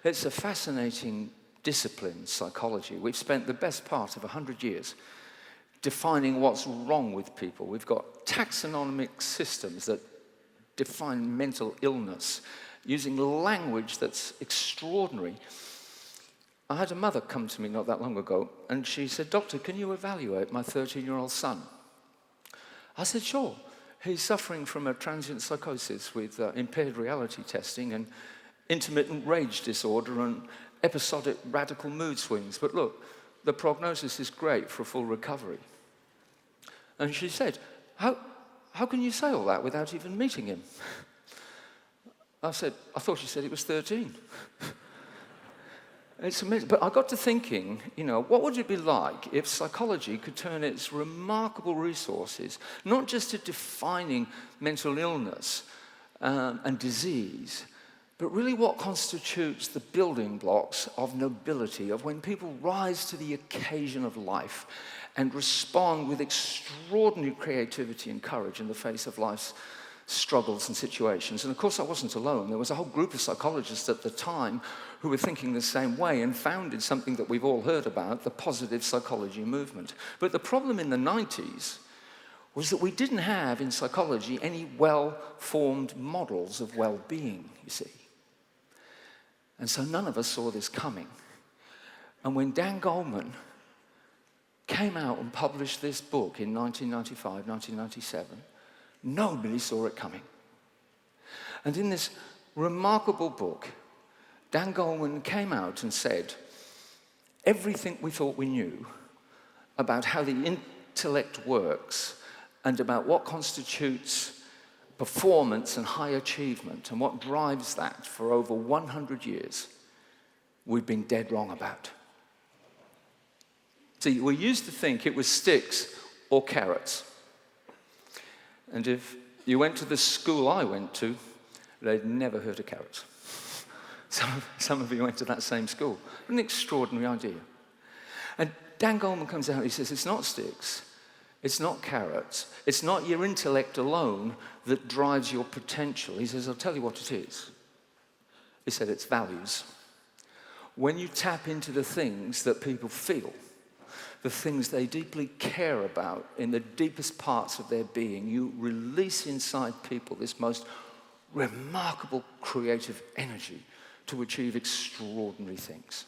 It's a fascinating discipline, psychology. We've spent the best part of 100 years defining what's wrong with people. We've got taxonomic systems that define mental illness using language that's extraordinary. I had a mother come to me not that long ago, and she said, "Doctor, can you evaluate my 13-year-old son?" I said, "Sure. He's suffering from a transient psychosis with impaired reality testing and intermittent rage disorder and episodic radical mood swings. But look, the prognosis is great for a full recovery." And she said, how can you say all that without even meeting him? I said, "I thought you said he was 13. It's amazing. But I got to thinking, what would it be like if psychology could turn its remarkable resources, not just to defining mental illness and disease, but really what constitutes the building blocks of nobility, of when people rise to the occasion of life and respond with extraordinary creativity and courage in the face of life's struggles and situations. And of course, I wasn't alone. There was a whole group of psychologists at the time who were thinking the same way and founded something that we've all heard about, the positive psychology movement. But the problem in the 90s was that we didn't have in psychology any well-formed models of well-being, you see. And so none of us saw this coming. And when Dan Goleman came out and published this book in 1995, 1997, nobody saw it coming. And in this remarkable book, Dan Goleman came out and said, everything we thought we knew about how the intellect works and about what constitutes performance and high achievement and what drives that for over 100 years, we've been dead wrong about. See, we used to think it was sticks or carrots. And if you went to the school I went to, they'd never heard of carrots. Some of you went to that same school. An extraordinary idea. And Dan Goleman comes out and he says, it's not sticks, it's not carrots, it's not your intellect alone that drives your potential. He says, I'll tell you what it is. He said, it's values. When you tap into the things that people feel, the things they deeply care about in the deepest parts of their being, you release inside people this most remarkable creative energy to achieve extraordinary things.